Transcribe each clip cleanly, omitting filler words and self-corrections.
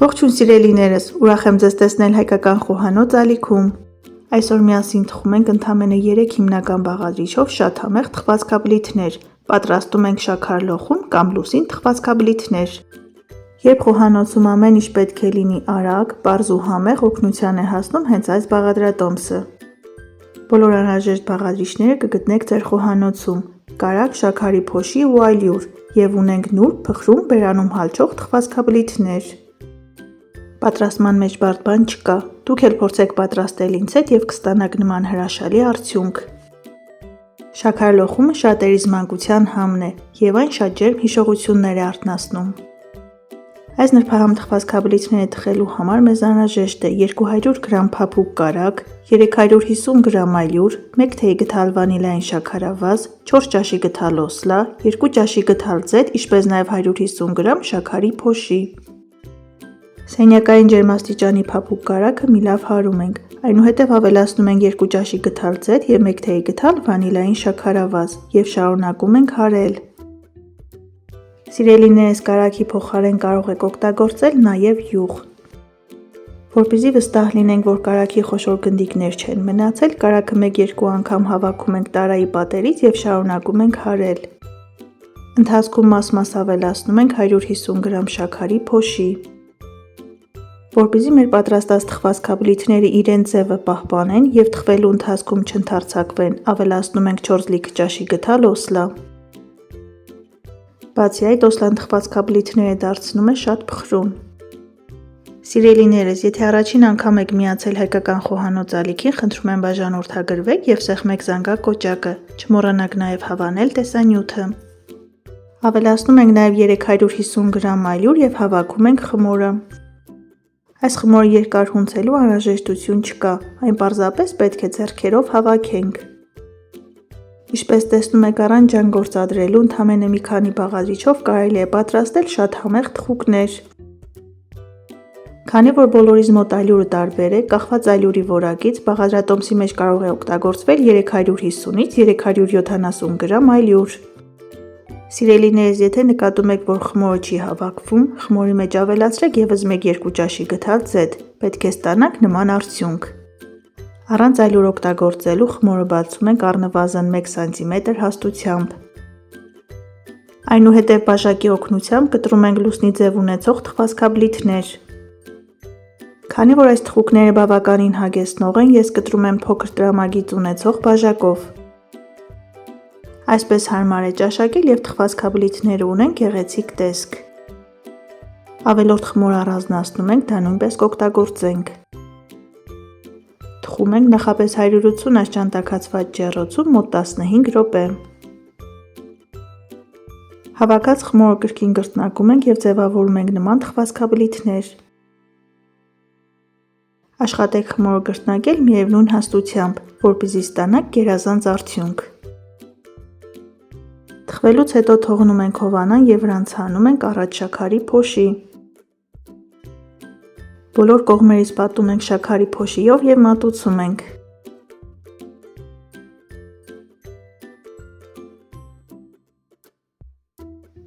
Ողջույն սիրելիներս, ուրախ եմ ձեզ տեսնել հայկական խոհանոց ալիքում։ Այսօր միասին թխում ենք ընդամենը 3 հիմնական բաղադրիչով շատ համեղ թխվածքաբլիթներ։ Պատրաստում ենք շաքար լոխում կամ լուսին թխվածքաբլիթներ։ Երբ խոհանոցում ամեն ինչ պետք է լինի արագ, պարզ ու համեղ, օգնության է հասնում հենց այս բաղադրատոմսը։ Բոլոր անհրաժեշտ բաղադրիչները կգտնեք ձեր խոհանոցում, կարագ շաքարի փոշի ու այլ յուր, և ունենք նուրբ, փխրուն, բերանում հալչող թխվածքաբլիթներ։ Պատրաստման մեջ բարդ բան չկա, դուք էլ փորձեք պատրաստել ինձ հետ և կստանաք նման հրաշալի արդյունք։ Շաքար լոխումը շատերիս մանկության համն է և այն շատ ջերմ հիշողություններ է արթնացնում։ Այս նրբահամ թխվածքաբլիթները թխելու համար մեզ անհրաժեշտ է 200 գրամ փափուկ կարագ, 350 գրամ այլ յուր, 1 թեյ գթալ վանիլային շաքարավազ, 4 ճաշի գթալ օսլա, 2 ճաշի գթալ ձեթ, ինչպես նաև 150 գրամ շաքարի փոշի։ Սենյակային ջերմաստիճանի փափուկ կարագը մի լավ հարում ենք, այնուհետև ավելացնում ենք 2 ճաշի գթալ ձեթ և 1 թեյ գթալ վանիլային շաքարավազ և շարունակում ենք հարել։ Սիրելիներս, կարագի փոխարեն կարող եք օգտագործել նաև յուղ։ Որպեսզի վստահ լինենք, որ կարագի խոշոր գնդիկներ չեն մնացել, կարագը 1-2 անգամ հավաքում ենք տարայի պատերից և շարունակում ենք հարել։ Ընթացքում մաս-մաս ավելացնում ենք 150 գրամ շաքարի փոշի։ Որպեսզի մեր պատրաստած թխվածքաբլիթները իրենց ձևը պահպանեն և թխվելու ընթացքում չընդարձակվեն, ավելացնում ենք 4 լիքը ճաշի գթալ օսլա։ Բացի այդ, օսլան թխվածքաբլիթները դարձնում է շատ փխրուն։ Սիրելիներս, եթե առաջին անգամ եք միացել հայկական խոհանոց ալիքին, խնդրում եմ բաժանորդագրվեք և սեղմեք զանգակ կոճակը, չմոռանաք նաև հավանել տեսանյութը։ Ավելացնում ենք նաև 350 գրամ այլ յուր և հավաքում ենք խմորը։ Այս խմորը երկար հունցելու անհրաժեշտություն չկա, այն պարզապես պետք է ձեռքերով հավաքենք։ Ինչպես տեսնում եք, առանց ջանք գործադրելու ընդամենը մի քանի բաղադրիչով կարելի է պատրաստել շատ համեղ թխուկներ։ Քանի որ բոլորիս մոտ այլյուրը տարբեր է, կախված այլյուրի որակից, բաղադրատոմսի մեջ կարող է օգտագործվել 350-ից 370 գրամ այլ յուր։ Սիրելիներս, եթե նկատում եք, որ խմորը չի հավաքվում, խմորի մեջ ավելացրեք ևս 1-2 ճաշի գթալ ձեթ, պետք է ստանաք նման արդյունք։ Առանց այլուր օգտագործելու խմորը բացում ենք առնվազն 1 սմ հաստությամբ։ Այնուհետև բաժակի օգնությամբ կտրում ենք լուսնի ձև ունեցող թխվածքաբլիթներ։ Քանի որ այս թխուկները բավականին հագեցնող են, ես կտրում եմ փոքր տրամագիծ ունեցող բաժակով։ Այսպես հարմար է ճաշակել և թխվածքաբլիթները ունեն գեղեցիկ տեսք։ Ավելորդ խմոր առանձնացնում ենք, դա նույնպես կօգտագործենք։ Թխում ենք նախապես 180 աստիճան տաքացված ջեռոցում մոտ 15 րոպե։ Հավաքած խմորը կրկին գրտնակում ենք և ձևավորում ենք նման թխվածքաբլիթներ։ Աշխատեք խմորը գրտնակել միևնույն հաստությամբ, որպեսզի ստանաք գերազանց արդյունք։ Թխվելուց հետո թողնում ենք հովանան և վրան ցանում ենք առատ շաքարի փոշի։ Բոլոր կողմերից պատում ենք շաքարի փոշիով և մատուցում ենք։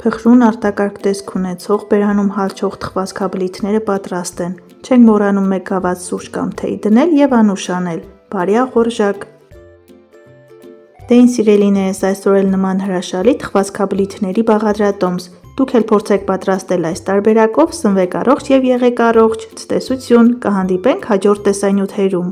Փխրուն, արտակարգ տեսք ունեցող, բերանում հալչող թխվածքաբլիթները պատրաստ են։ Չենք մոռանում 1 գավաթ սուրճ կամ թեյ դնել և անուշ անել։ Բարի աղորժակ։ Դե ինչ սիրելիներս, այսօր էլ նման հրաշալի թխվածքաբլիթների բաղադրատոմս։ Դուք էլ փորձեք պատրաստել այս տարբերակով, սնվեք առողջ և եղեք առողջ։ Ցտեսություն, կհանդիպենք հաջորդ տեսանյութերում։